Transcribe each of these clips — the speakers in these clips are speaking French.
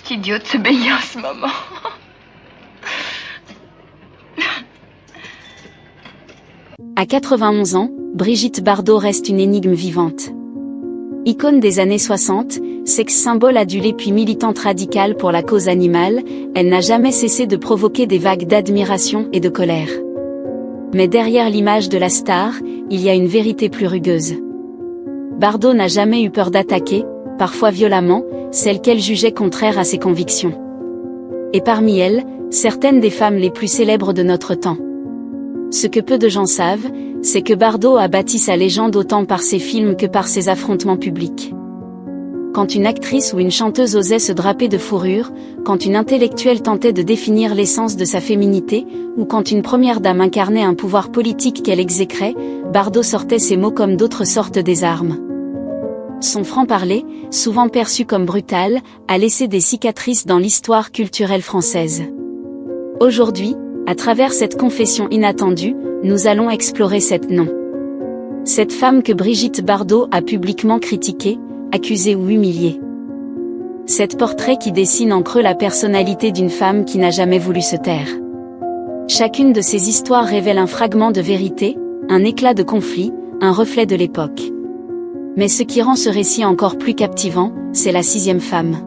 C'est idiot de se baigner en ce moment. À 91 ans, Brigitte Bardot reste une énigme vivante. Icône des années 60, sex-symbole adulée puis militante radicale pour la cause animale, elle n'a jamais cessé de provoquer des vagues d'admiration et de colère. Mais derrière l'image de la star, il y a une vérité plus rugueuse. Bardot n'a jamais eu peur d'attaquer, parfois violemment, celles qu'elle jugeait contraires à ses convictions. Et parmi elles, certaines des femmes les plus célèbres de notre temps. Ce que peu de gens savent, c'est que Bardot a bâti sa légende autant par ses films que par ses affrontements publics. Quand une actrice ou une chanteuse osait se draper de fourrure, quand une intellectuelle tentait de définir l'essence de sa féminité, ou quand une première dame incarnait un pouvoir politique qu'elle exécrait, Bardot sortait ces mots comme d'autres sortent des armes. Son franc-parler, souvent perçu comme brutal, a laissé des cicatrices dans l'histoire culturelle française. Aujourd'hui, à travers cette confession inattendue, nous allons explorer cette femme que Brigitte Bardot a publiquement critiquée, accusée ou humiliée. Cet portrait qui dessine en creux la personnalité d'une femme qui n'a jamais voulu se taire. Chacune de ces histoires révèle un fragment de vérité, un éclat de conflit, un reflet de l'époque. Mais ce qui rend ce récit encore plus captivant, c'est la sixième femme.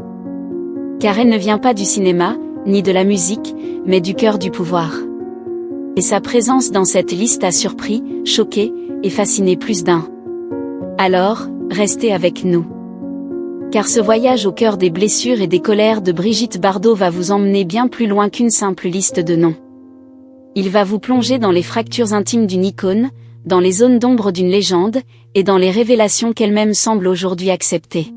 Car elle ne vient pas du cinéma, ni de la musique, mais du cœur du pouvoir. Et sa présence dans cette liste a surpris, choqué, et fasciné plus d'un. Alors, restez avec nous. Car ce voyage au cœur des blessures et des colères de Brigitte Bardot va vous emmener bien plus loin qu'une simple liste de noms. Il va vous plonger dans les fractures intimes d'une icône, dans les zones d'ombre d'une légende, et dans les révélations qu'elle-même semble aujourd'hui accepter.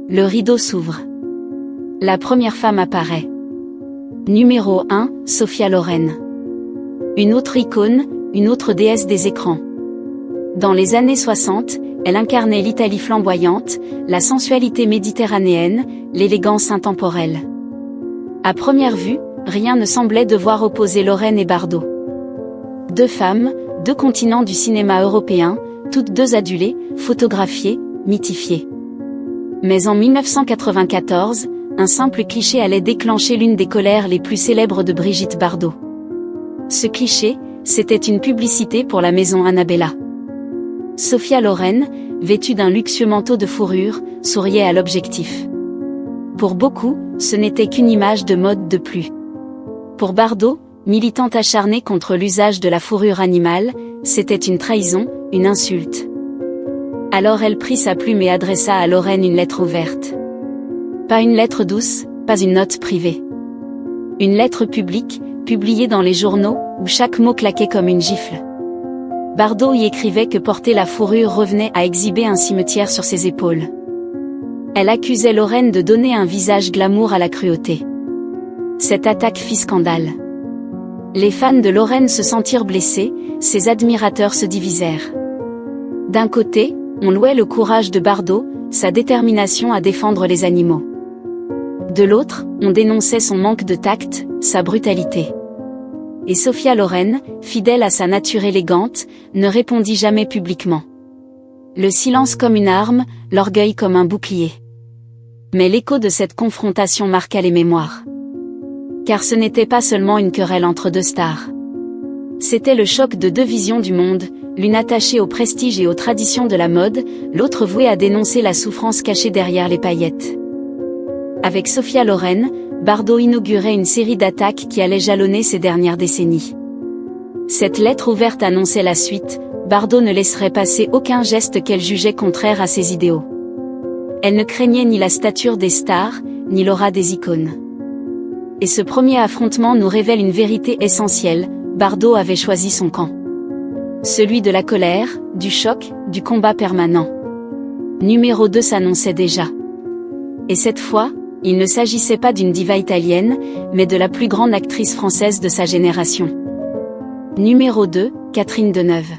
Le rideau s'ouvre. La première femme apparaît. Numéro 1, Sophia Loren. Une autre icône, une autre déesse des écrans. Dans les années 60, elle incarnait l'Italie flamboyante, la sensualité méditerranéenne, l'élégance intemporelle. À première vue, rien ne semblait devoir opposer Loren et Bardot. Deux femmes, deux continents du cinéma européen, toutes deux adulées, photographiées, mythifiées. Mais en 1994, un simple cliché allait déclencher l'une des colères les plus célèbres de Brigitte Bardot. Ce cliché, c'était une publicité pour la maison Annabella. Sophia Loren, vêtue d'un luxueux manteau de fourrure, souriait à l'objectif. Pour beaucoup, ce n'était qu'une image de mode de plus. Pour Bardot, militante acharnée contre l'usage de la fourrure animale, c'était une trahison, une insulte. Alors elle prit sa plume et adressa à Loren une lettre ouverte. Pas une lettre douce, pas une note privée. Une lettre publique, publiée dans les journaux, où chaque mot claquait comme une gifle. Bardot y écrivait que porter la fourrure revenait à exhiber un cimetière sur ses épaules. Elle accusait Loren de donner un visage glamour à la cruauté. Cette attaque fit scandale. Les fans de Loren se sentirent blessés, ses admirateurs se divisèrent. D'un côté, on louait le courage de Bardot, sa détermination à défendre les animaux. De l'autre, on dénonçait son manque de tact, sa brutalité. Et Sophia Loren, fidèle à sa nature élégante, ne répondit jamais publiquement. Le silence comme une arme, l'orgueil comme un bouclier. Mais l'écho de cette confrontation marqua les mémoires. Car ce n'était pas seulement une querelle entre deux stars. C'était le choc de deux visions du monde, l'une attachée au prestige et aux traditions de la mode, l'autre vouée à dénoncer la souffrance cachée derrière les paillettes. Avec Sophia Loren, Bardot inaugurait une série d'attaques qui allait jalonner ces dernières décennies. Cette lettre ouverte annonçait la suite, Bardot ne laisserait passer aucun geste qu'elle jugeait contraire à ses idéaux. Elle ne craignait ni la stature des stars, ni l'aura des icônes. Et ce premier affrontement nous révèle une vérité essentielle, Bardot avait choisi son camp. Celui de la colère, du choc, du combat permanent. Numéro 2 s'annonçait déjà. Et cette fois, il ne s'agissait pas d'une diva italienne, mais de la plus grande actrice française de sa génération. Numéro 2, Catherine Deneuve.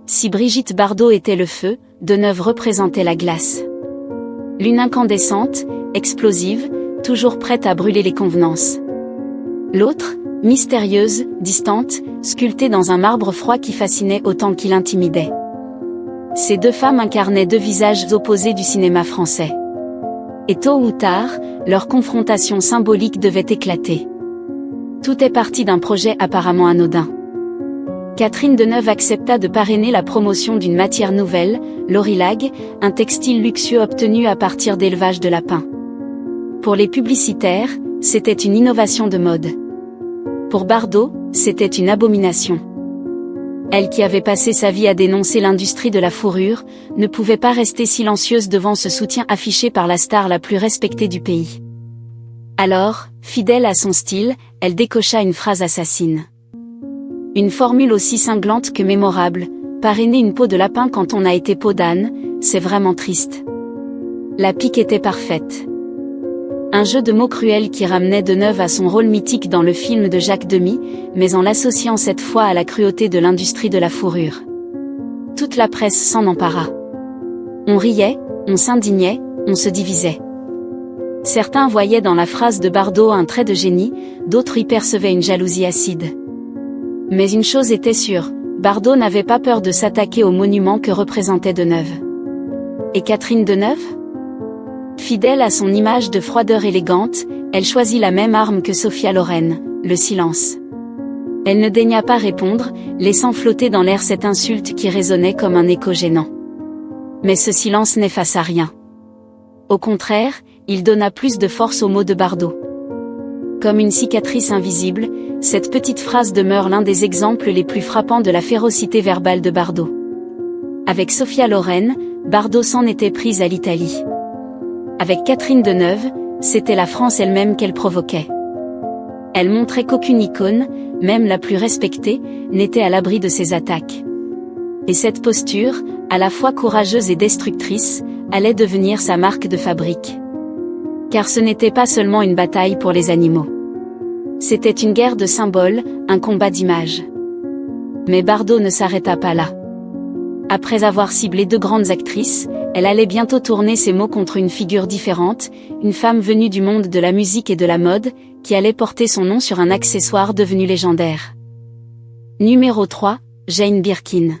Si Brigitte Bardot était le feu, Deneuve représentait la glace. L'une incandescente, explosive, toujours prête à brûler les convenances. L'autre, mystérieuse, distante, sculptée dans un marbre froid qui fascinait autant qu'il intimidait. Ces deux femmes incarnaient deux visages opposés du cinéma français. Et tôt ou tard, leur confrontation symbolique devait éclater. Tout est parti d'un projet apparemment anodin. Catherine Deneuve accepta de parrainer la promotion d'une matière nouvelle, l'Orilag, un textile luxueux obtenu à partir d'élevage de lapins. Pour les publicitaires, c'était une innovation de mode. Pour Bardot, c'était une abomination. Elle qui avait passé sa vie à dénoncer l'industrie de la fourrure, ne pouvait pas rester silencieuse devant ce soutien affiché par la star la plus respectée du pays. Alors, fidèle à son style, elle décocha une phrase assassine. Une formule aussi cinglante que mémorable, parrainer une peau de lapin quand on a été peau d'âne, c'est vraiment triste. La pique était parfaite. Un jeu de mots cruel qui ramenait Deneuve à son rôle mythique dans le film de Jacques Demy, mais en l'associant cette fois à la cruauté de l'industrie de la fourrure. Toute la presse s'en empara. On riait, on s'indignait, on se divisait. Certains voyaient dans la phrase de Bardot un trait de génie, d'autres y percevaient une jalousie acide. Mais une chose était sûre, Bardot n'avait pas peur de s'attaquer au monument que représentait Deneuve. Et Catherine Deneuve ? Fidèle à son image de froideur élégante, elle choisit la même arme que Sophia Loren, le silence. Elle ne daigna pas répondre, laissant flotter dans l'air cette insulte qui résonnait comme un écho gênant. Mais ce silence n'effaça rien. Au contraire, il donna plus de force aux mots de Bardot. Comme une cicatrice invisible, cette petite phrase demeure l'un des exemples les plus frappants de la férocité verbale de Bardot. Avec Sophia Loren, Bardot s'en était prise à l'Italie. Avec Catherine Deneuve, c'était la France elle-même qu'elle provoquait. Elle montrait qu'aucune icône, même la plus respectée, n'était à l'abri de ses attaques. Et cette posture, à la fois courageuse et destructrice, allait devenir sa marque de fabrique. Car ce n'était pas seulement une bataille pour les animaux. C'était une guerre de symboles, un combat d'images. Mais Bardot ne s'arrêta pas là. Après avoir ciblé deux grandes actrices, elle allait bientôt tourner ses mots contre une figure différente, une femme venue du monde de la musique et de la mode, qui allait porter son nom sur un accessoire devenu légendaire. Numéro 3, Jane Birkin.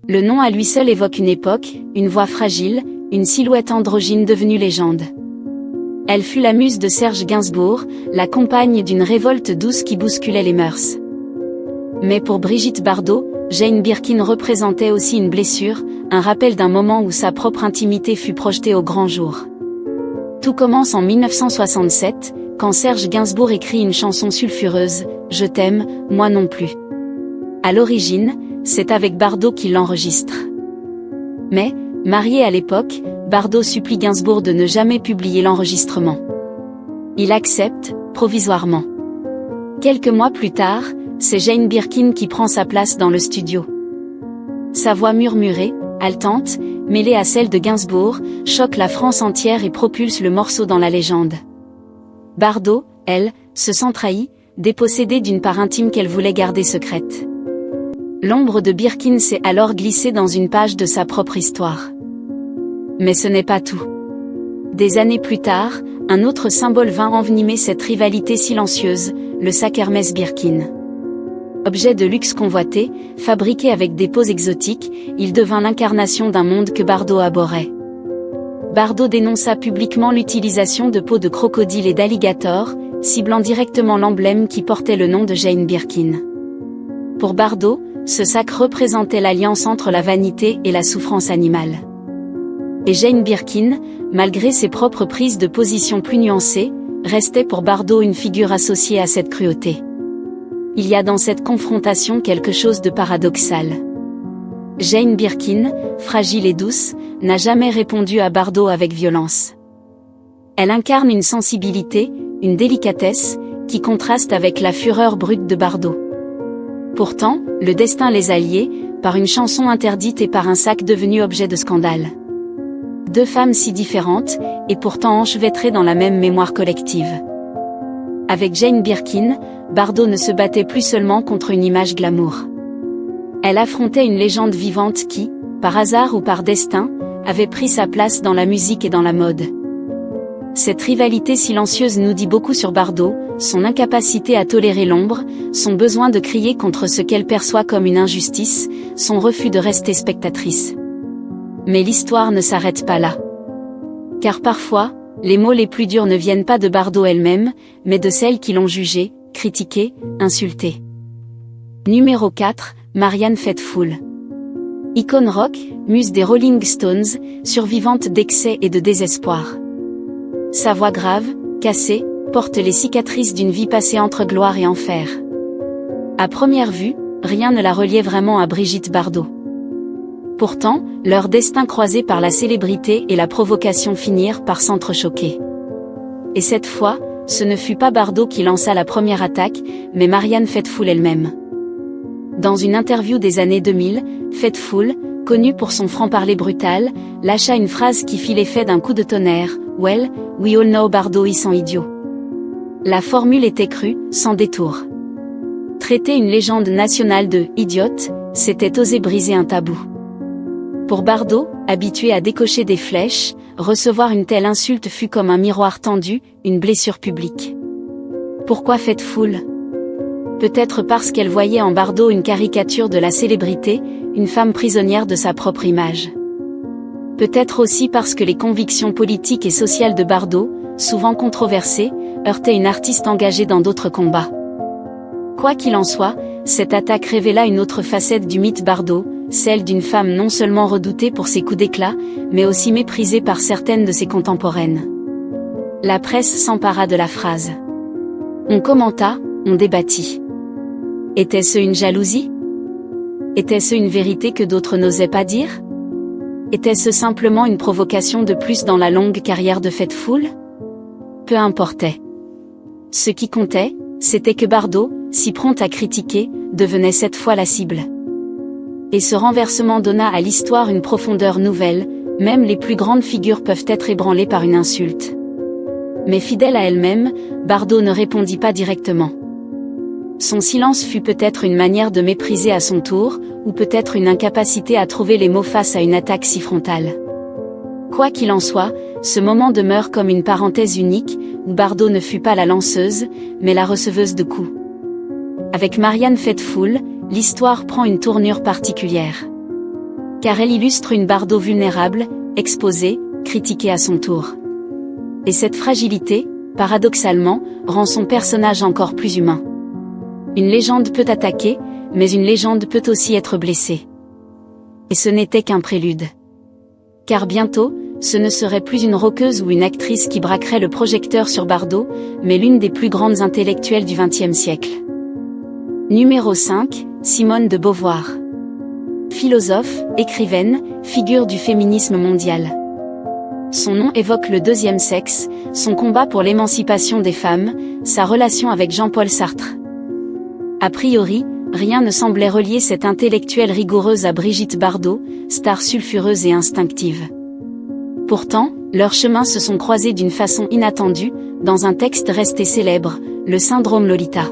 Le nom à lui seul évoque une époque, une voix fragile, une silhouette androgyne devenue légende. Elle fut la muse de Serge Gainsbourg, la compagne d'une révolte douce qui bousculait les mœurs. Mais pour Brigitte Bardot, Jane Birkin représentait aussi une blessure, un rappel d'un moment où sa propre intimité fut projetée au grand jour. Tout commence en 1967, quand Serge Gainsbourg écrit une chanson sulfureuse, « Je t'aime, moi non plus ». À l'origine, c'est avec Bardot qu'il l'enregistre. Mais, marié à l'époque, Bardot supplie Gainsbourg de ne jamais publier l'enregistrement. Il accepte, provisoirement. Quelques mois plus tard, c'est Jane Birkin qui prend sa place dans le studio. Sa voix murmurée, haletante, mêlée à celle de Gainsbourg, choque la France entière et propulse le morceau dans la légende. Bardot, elle, se sent trahie, dépossédée d'une part intime qu'elle voulait garder secrète. L'ombre de Birkin s'est alors glissée dans une page de sa propre histoire. Mais ce n'est pas tout. Des années plus tard, un autre symbole vint envenimer cette rivalité silencieuse, le sac Hermès Birkin. Objet de luxe convoité, fabriqué avec des peaux exotiques, il devint l'incarnation d'un monde que Bardot abhorrait. Bardot dénonça publiquement l'utilisation de peaux de crocodile et d'alligator, ciblant directement l'emblème qui portait le nom de Jane Birkin. Pour Bardot, ce sac représentait l'alliance entre la vanité et la souffrance animale. Et Jane Birkin, malgré ses propres prises de position plus nuancées, restait pour Bardot une figure associée à cette cruauté. Il y a dans cette confrontation quelque chose de paradoxal. Jane Birkin, fragile et douce, n'a jamais répondu à Bardot avec violence. Elle incarne une sensibilité, une délicatesse, qui contraste avec la fureur brute de Bardot. Pourtant, le destin les a liés, par une chanson interdite et par un sac devenu objet de scandale. Deux femmes si différentes, et pourtant enchevêtrées dans la même mémoire collective. Avec Jane Birkin, Bardot ne se battait plus seulement contre une image glamour. Elle affrontait une légende vivante qui, par hasard ou par destin, avait pris sa place dans la musique et dans la mode. Cette rivalité silencieuse nous dit beaucoup sur Bardot, son incapacité à tolérer l'ombre, son besoin de crier contre ce qu'elle perçoit comme une injustice, son refus de rester spectatrice. Mais l'histoire ne s'arrête pas là. Car parfois, Les mots les plus durs ne viennent pas de Bardot elle-même, mais de celles qui l'ont jugée, critiquée, insultée. Numéro 4, Marianne Faithfull. Icône rock, muse des Rolling Stones, survivante d'excès et de désespoir. Sa voix grave, cassée, porte les cicatrices d'une vie passée entre gloire et enfer. À première vue, rien ne la reliait vraiment à Brigitte Bardot. Pourtant, leur destin croisé par la célébrité et la provocation finirent par s'entrechoquer. Et cette fois, ce ne fut pas Bardot qui lança la première attaque, mais Marianne Faithfull elle-même. Dans une interview des années 2000, Faithfull, connue pour son franc-parler brutal, lâcha une phrase qui fit l'effet d'un coup de tonnerre, « Well, we all know Bardot is an idiot ». La formule était crue, sans détour. Traiter une légende nationale de « idiote », c'était oser briser un tabou. Pour Bardot, habitué à décocher des flèches, recevoir une telle insulte fut comme un miroir tendu, une blessure publique. Pourquoi Faithfull ? Peut-être parce qu'elle voyait en Bardot une caricature de la célébrité, une femme prisonnière de sa propre image. Peut-être aussi parce que les convictions politiques et sociales de Bardot, souvent controversées, heurtaient une artiste engagée dans d'autres combats. Quoi qu'il en soit, cette attaque révéla une autre facette du mythe Bardot, celle d'une femme non seulement redoutée pour ses coups d'éclat, mais aussi méprisée par certaines de ses contemporaines. La presse s'empara de la phrase. On commenta, on débattit. Était-ce une jalousie ? Était-ce une vérité que d'autres n'osaient pas dire ? Était-ce simplement une provocation de plus dans la longue carrière de Faithfull ? Peu importait. Ce qui comptait, c'était que Bardot, si prompte à critiquer, devenait cette fois la cible. Et ce renversement donna à l'histoire une profondeur nouvelle, même les plus grandes figures peuvent être ébranlées par une insulte. Mais fidèle à elle-même, Bardot ne répondit pas directement. Son silence fut peut-être une manière de mépriser à son tour, ou peut-être une incapacité à trouver les mots face à une attaque si frontale. Quoi qu'il en soit, ce moment demeure comme une parenthèse unique, où Bardot ne fut pas la lanceuse, mais la receveuse de coups. Avec Marianne Faithfull, l'histoire prend une tournure particulière. Car elle illustre une Bardot vulnérable, exposée, critiquée à son tour. Et cette fragilité, paradoxalement, rend son personnage encore plus humain. Une légende peut attaquer, mais une légende peut aussi être blessée. Et ce n'était qu'un prélude. Car bientôt, ce ne serait plus une rockeuse ou une actrice qui braquerait le projecteur sur Bardot, mais l'une des plus grandes intellectuelles du XXe siècle. Numéro 5, Simone de Beauvoir. Philosophe, écrivaine, figure du féminisme mondial. Son nom évoque le deuxième sexe, son combat pour l'émancipation des femmes, sa relation avec Jean-Paul Sartre. A priori, rien ne semblait relier cette intellectuelle rigoureuse à Brigitte Bardot, star sulfureuse et instinctive. Pourtant, leurs chemins se sont croisés d'une façon inattendue, dans un texte resté célèbre, Le syndrome Lolita.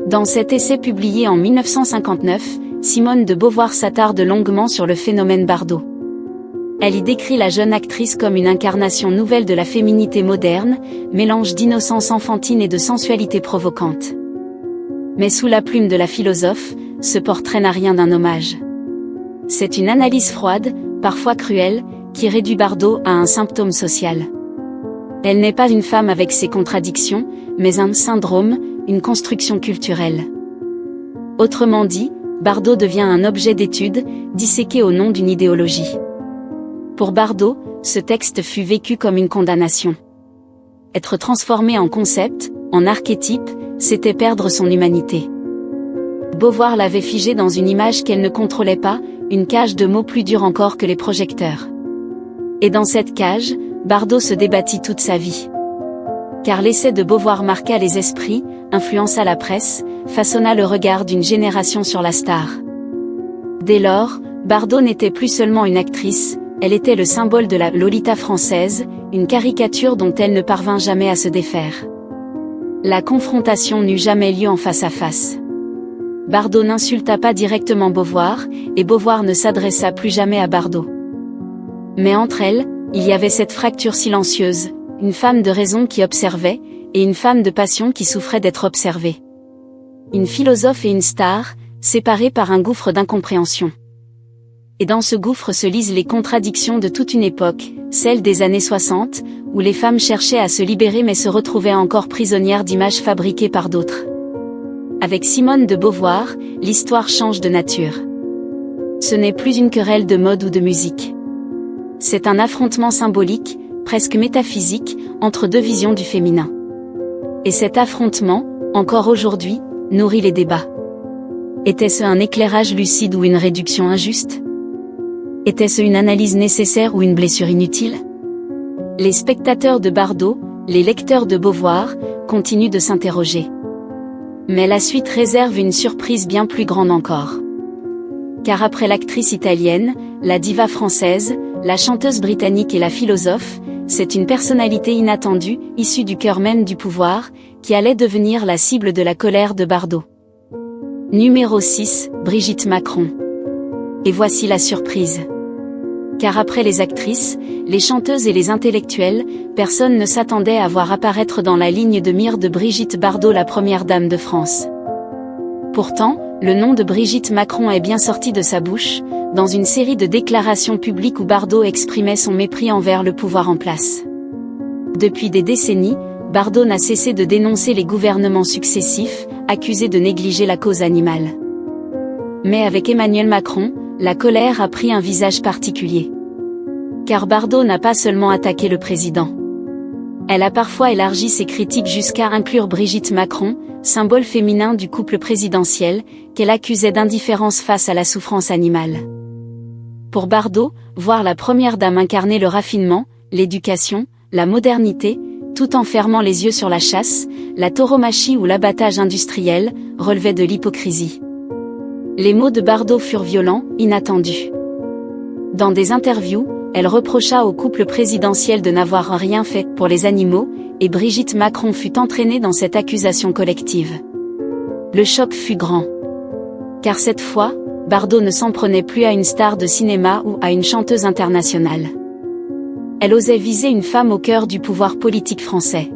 Dans cet essai publié en 1959, Simone de Beauvoir s'attarde longuement sur le phénomène Bardot. Elle y décrit la jeune actrice comme une incarnation nouvelle de la féminité moderne, mélange d'innocence enfantine et de sensualité provocante. Mais sous la plume de la philosophe, ce portrait n'a rien d'un hommage. C'est une analyse froide, parfois cruelle, qui réduit Bardot à un symptôme social. Elle n'est pas une femme avec ses contradictions, mais un syndrome, une construction culturelle. Autrement dit, Bardot devient un objet d'étude, disséqué au nom d'une idéologie. Pour Bardot, ce texte fut vécu comme une condamnation. Être transformé en concept, en archétype, c'était perdre son humanité. Beauvoir l'avait figé dans une image qu'elle ne contrôlait pas, une cage de mots plus dure encore que les projecteurs. Et dans cette cage, Bardot se débattit toute sa vie. Car l'essai de Beauvoir marqua les esprits, influença la presse, façonna le regard d'une génération sur la star. Dès lors, Bardot n'était plus seulement une actrice, elle était le symbole de la Lolita française, une caricature dont elle ne parvint jamais à se défaire. La confrontation n'eut jamais lieu en face à face. Bardot n'insulta pas directement Beauvoir, et Beauvoir ne s'adressa plus jamais à Bardot. Mais entre elles, il y avait cette fracture silencieuse, une femme de raison qui observait, et une femme de passion qui souffrait d'être observée. Une philosophe et une star, séparées par un gouffre d'incompréhension. Et dans ce gouffre se lisent les contradictions de toute une époque, celle des années 60, où les femmes cherchaient à se libérer mais se retrouvaient encore prisonnières d'images fabriquées par d'autres. Avec Simone de Beauvoir, l'histoire change de nature. Ce n'est plus une querelle de mode ou de musique. C'est un affrontement symbolique, presque métaphysique, entre deux visions du féminin. Et cet affrontement, encore aujourd'hui, nourrit les débats. Était-ce un éclairage lucide ou une réduction injuste? Était-ce une analyse nécessaire ou une blessure inutile? Les spectateurs de Bardot, les lecteurs de Beauvoir, continuent de s'interroger. Mais la suite réserve une surprise bien plus grande encore. Car après l'actrice italienne, la diva française, la chanteuse britannique et la philosophe, c'est une personnalité inattendue, issue du cœur même du pouvoir, qui allait devenir la cible de la colère de Bardot. Numéro 6, Brigitte Macron. Et voici la surprise. Car après les actrices, les chanteuses et les intellectuels, personne ne s'attendait à voir apparaître dans la ligne de mire de Brigitte Bardot la première dame de France. Pourtant, le nom de Brigitte Macron est bien sorti de sa bouche, dans une série de déclarations publiques où Bardot exprimait son mépris envers le pouvoir en place. Depuis des décennies, Bardot n'a cessé de dénoncer les gouvernements successifs, accusés de négliger la cause animale. Mais avec Emmanuel Macron, la colère a pris un visage particulier. Car Bardot n'a pas seulement attaqué le président. Elle a parfois élargi ses critiques jusqu'à inclure Brigitte Macron, symbole féminin du couple présidentiel, qu'elle accusait d'indifférence face à la souffrance animale. Pour Bardot, voir la première dame incarner le raffinement, l'éducation, la modernité, tout en fermant les yeux sur la chasse, la tauromachie ou l'abattage industriel, relevait de l'hypocrisie. Les mots de Bardot furent violents, inattendus. Dans des interviews, elle reprocha au couple présidentiel de n'avoir rien fait pour les animaux, et Brigitte Macron fut entraînée dans cette accusation collective. Le choc fut grand. Car cette fois, Bardot ne s'en prenait plus à une star de cinéma ou à une chanteuse internationale. Elle osait viser une femme au cœur du pouvoir politique français.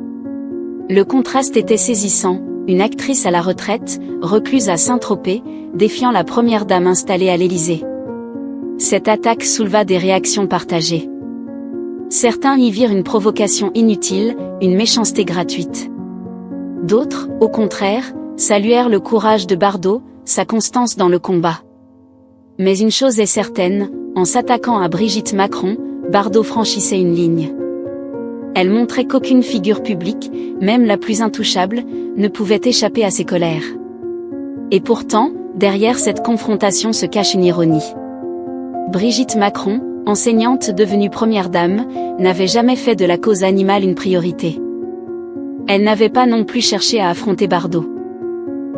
Le contraste était saisissant, une actrice à la retraite, recluse à Saint-Tropez, défiant la première dame installée à l'Élysée. Cette attaque souleva des réactions partagées. Certains y virent une provocation inutile, une méchanceté gratuite. D'autres, au contraire, saluèrent le courage de Bardot, sa constance dans le combat. Mais une chose est certaine, en s'attaquant à Brigitte Macron, Bardot franchissait une ligne. Elle montrait qu'aucune figure publique, même la plus intouchable, ne pouvait échapper à ses colères. Et pourtant, derrière cette confrontation se cache une ironie. Brigitte Macron, enseignante devenue première dame, n'avait jamais fait de la cause animale une priorité. Elle n'avait pas non plus cherché à affronter Bardot.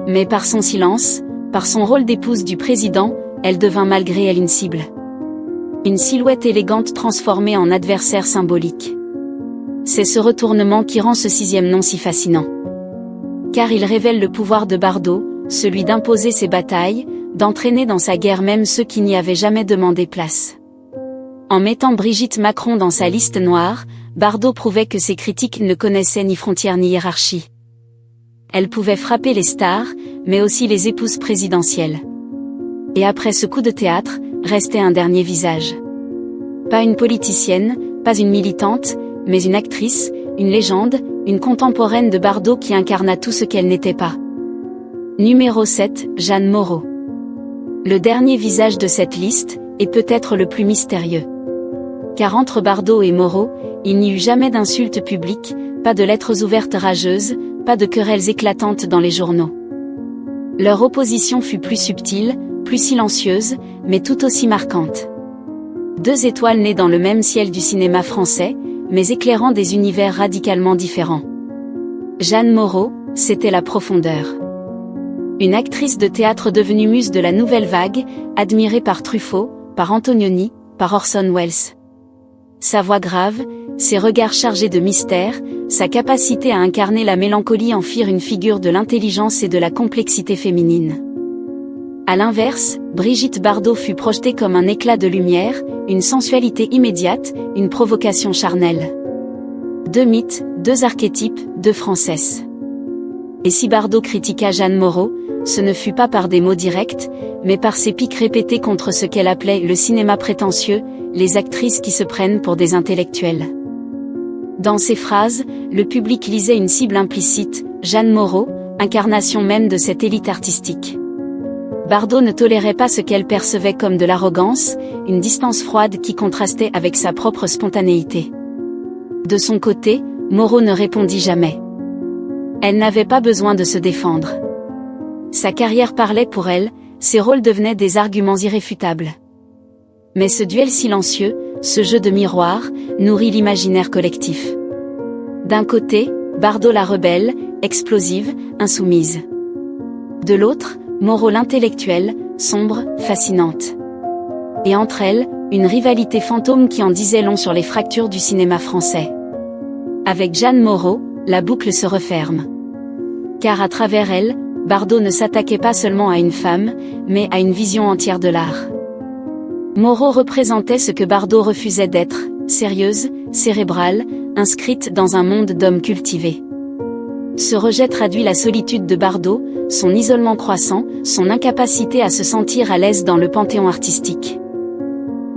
Mais par son silence, par son rôle d'épouse du président, elle devint malgré elle une cible. Une silhouette élégante transformée en adversaire symbolique. C'est ce retournement qui rend ce sixième nom si fascinant. Car il révèle le pouvoir de Bardot, celui d'imposer ses batailles, d'entraîner dans sa guerre même ceux qui n'y avaient jamais demandé place. En mettant Brigitte Macron dans sa liste noire, Bardot prouvait que ses critiques ne connaissaient ni frontières ni hiérarchie. Elle pouvait frapper les stars, mais aussi les épouses présidentielles. Et après ce coup de théâtre, restait un dernier visage. Pas une politicienne, pas une militante, mais une actrice, une légende, une contemporaine de Bardot qui incarna tout ce qu'elle n'était pas. Numéro 7, Jeanne Moreau. Le dernier visage de cette liste, est peut-être le plus mystérieux. Car entre Bardot et Moreau, il n'y eut jamais d'insultes publiques, pas de lettres ouvertes rageuses, pas de querelles éclatantes dans les journaux. Leur opposition fut plus subtile, plus silencieuse, mais tout aussi marquante. Deux étoiles nées dans le même ciel du cinéma français, mais éclairant des univers radicalement différents. Jeanne Moreau, c'était la profondeur. Une actrice de théâtre devenue muse de la nouvelle vague, admirée par Truffaut, par Antonioni, par Orson Welles. Sa voix grave, ses regards chargés de mystère, sa capacité à incarner la mélancolie en firent une figure de l'intelligence et de la complexité féminine. À l'inverse, Brigitte Bardot fut projetée comme un éclat de lumière, une sensualité immédiate, une provocation charnelle. Deux mythes, deux archétypes, deux Françaises. Et si Bardot critiqua Jeanne Moreau, ce ne fut pas par des mots directs, mais par ses piques répétées contre ce qu'elle appelait le cinéma prétentieux, les actrices qui se prennent pour des intellectuelles. Dans ses phrases, le public lisait une cible implicite, Jeanne Moreau, incarnation même de cette élite artistique. Bardot ne tolérait pas ce qu'elle percevait comme de l'arrogance, une distance froide qui contrastait avec sa propre spontanéité. De son côté, Moreau ne répondit jamais. Elle n'avait pas besoin de se défendre. Sa carrière parlait pour elle, ses rôles devenaient des arguments irréfutables. Mais ce duel silencieux, ce jeu de miroir, nourrit l'imaginaire collectif. D'un côté, Bardot la rebelle, explosive, insoumise. De l'autre, Moreau l'intellectuelle, sombre, fascinante. Et entre elles, une rivalité fantôme qui en disait long sur les fractures du cinéma français. Avec Jeanne Moreau, la boucle se referme. Car à travers elle, Bardot ne s'attaquait pas seulement à une femme, mais à une vision entière de l'art. Moreau représentait ce que Bardot refusait d'être, sérieuse, cérébrale, inscrite dans un monde d'hommes cultivés. Ce rejet traduit la solitude de Bardot, son isolement croissant, son incapacité à se sentir à l'aise dans le panthéon artistique.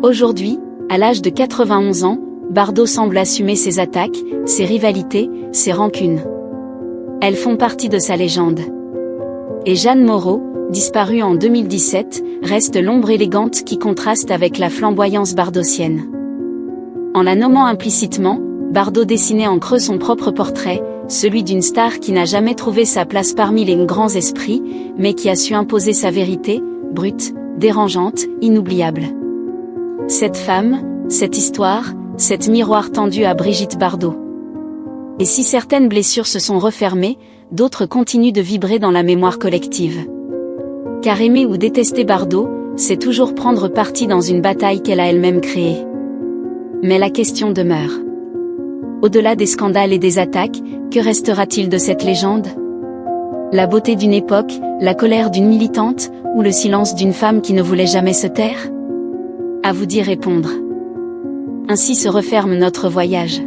Aujourd'hui, à l'âge de 91 ans, Bardot semble assumer ses attaques, ses rivalités, ses rancunes. Elles font partie de sa légende. Et Jeanne Moreau, disparue en 2017, reste l'ombre élégante qui contraste avec la flamboyance bardosienne. En la nommant implicitement, Bardot dessinait en creux son propre portrait, celui d'une star qui n'a jamais trouvé sa place parmi les grands esprits, mais qui a su imposer sa vérité, brute, dérangeante, inoubliable. Cette femme, cette histoire, cet miroir tendu à Brigitte Bardot. Et si certaines blessures se sont refermées, d'autres continuent de vibrer dans la mémoire collective. Car aimer ou détester Bardot, c'est toujours prendre parti dans une bataille qu'elle a elle-même créée. Mais la question demeure. Au-delà des scandales et des attaques, que restera-t-il de cette légende? La beauté d'une époque, la colère d'une militante, ou le silence d'une femme qui ne voulait jamais se taire? À vous d'y répondre. Ainsi se referme notre voyage.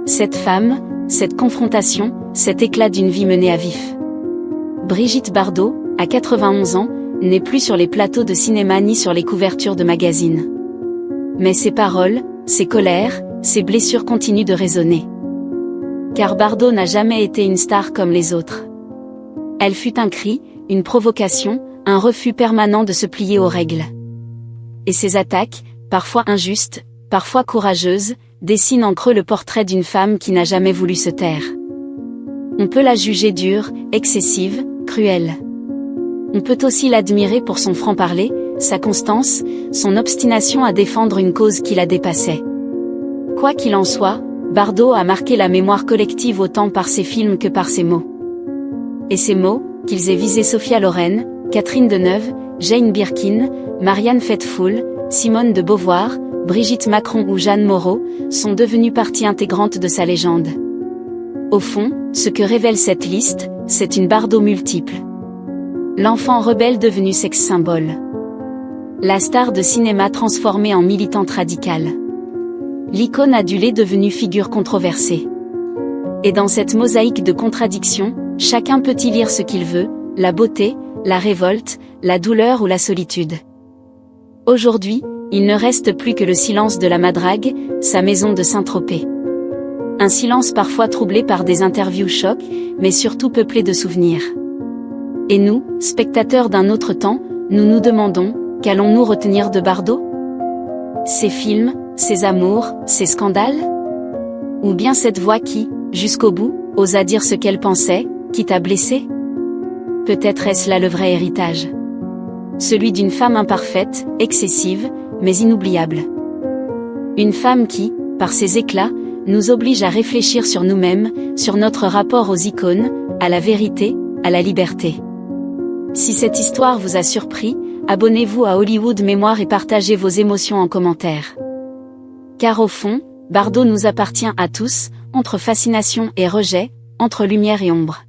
Cette femme, cette confrontation, cet éclat d'une vie menée à vif. Brigitte Bardot, à 91 ans, n'est plus sur les plateaux de cinéma ni sur les couvertures de magazines. Mais ses paroles, ses colères, ses blessures continuent de résonner. Car Bardot n'a jamais été une star comme les autres. Elle fut un cri, une provocation, un refus permanent de se plier aux règles. Et ses attaques, parfois injustes, parfois courageuses, dessinent en creux le portrait d'une femme qui n'a jamais voulu se taire. On peut la juger dure, excessive, cruelle. On peut aussi l'admirer pour son franc-parler, sa constance, son obstination à défendre une cause qui la dépassait. Quoi qu'il en soit, Bardot a marqué la mémoire collective autant par ses films que par ses mots. Et ces mots, qu'ils aient visé Sophia Loren, Catherine Deneuve, Jane Birkin, Marianne Faithfull, Simone de Beauvoir, Brigitte Macron ou Jeanne Moreau, sont devenus partie intégrante de sa légende. Au fond, ce que révèle cette liste, c'est une Bardot multiple. L'enfant rebelle devenu sexe-symbole. La star de cinéma transformée en militante radicale. L'icône adulée devenue figure controversée. Et dans cette mosaïque de contradictions, chacun peut y lire ce qu'il veut, la beauté, la révolte, la douleur ou la solitude. Aujourd'hui, il ne reste plus que le silence de la Madrague, sa maison de Saint-Tropez. Un silence parfois troublé par des interviews chocs, mais surtout peuplé de souvenirs. Et nous, spectateurs d'un autre temps, nous nous demandons, qu'allons-nous retenir de Bardot? Ses films, ses amours, ses scandales? Ou bien cette voix qui, jusqu'au bout, osa dire ce qu'elle pensait, quitte à blesser? Peut-être est-ce là le vrai héritage. Celui d'une femme imparfaite, excessive, mais inoubliable. Une femme qui, par ses éclats, nous oblige à réfléchir sur nous-mêmes, sur notre rapport aux icônes, à la vérité, à la liberté. Si cette histoire vous a surpris, abonnez-vous à Hollywood Mémoire et partagez vos émotions en commentaire. Car au fond, Bardot nous appartient à tous, entre fascination et rejet, entre lumière et ombre.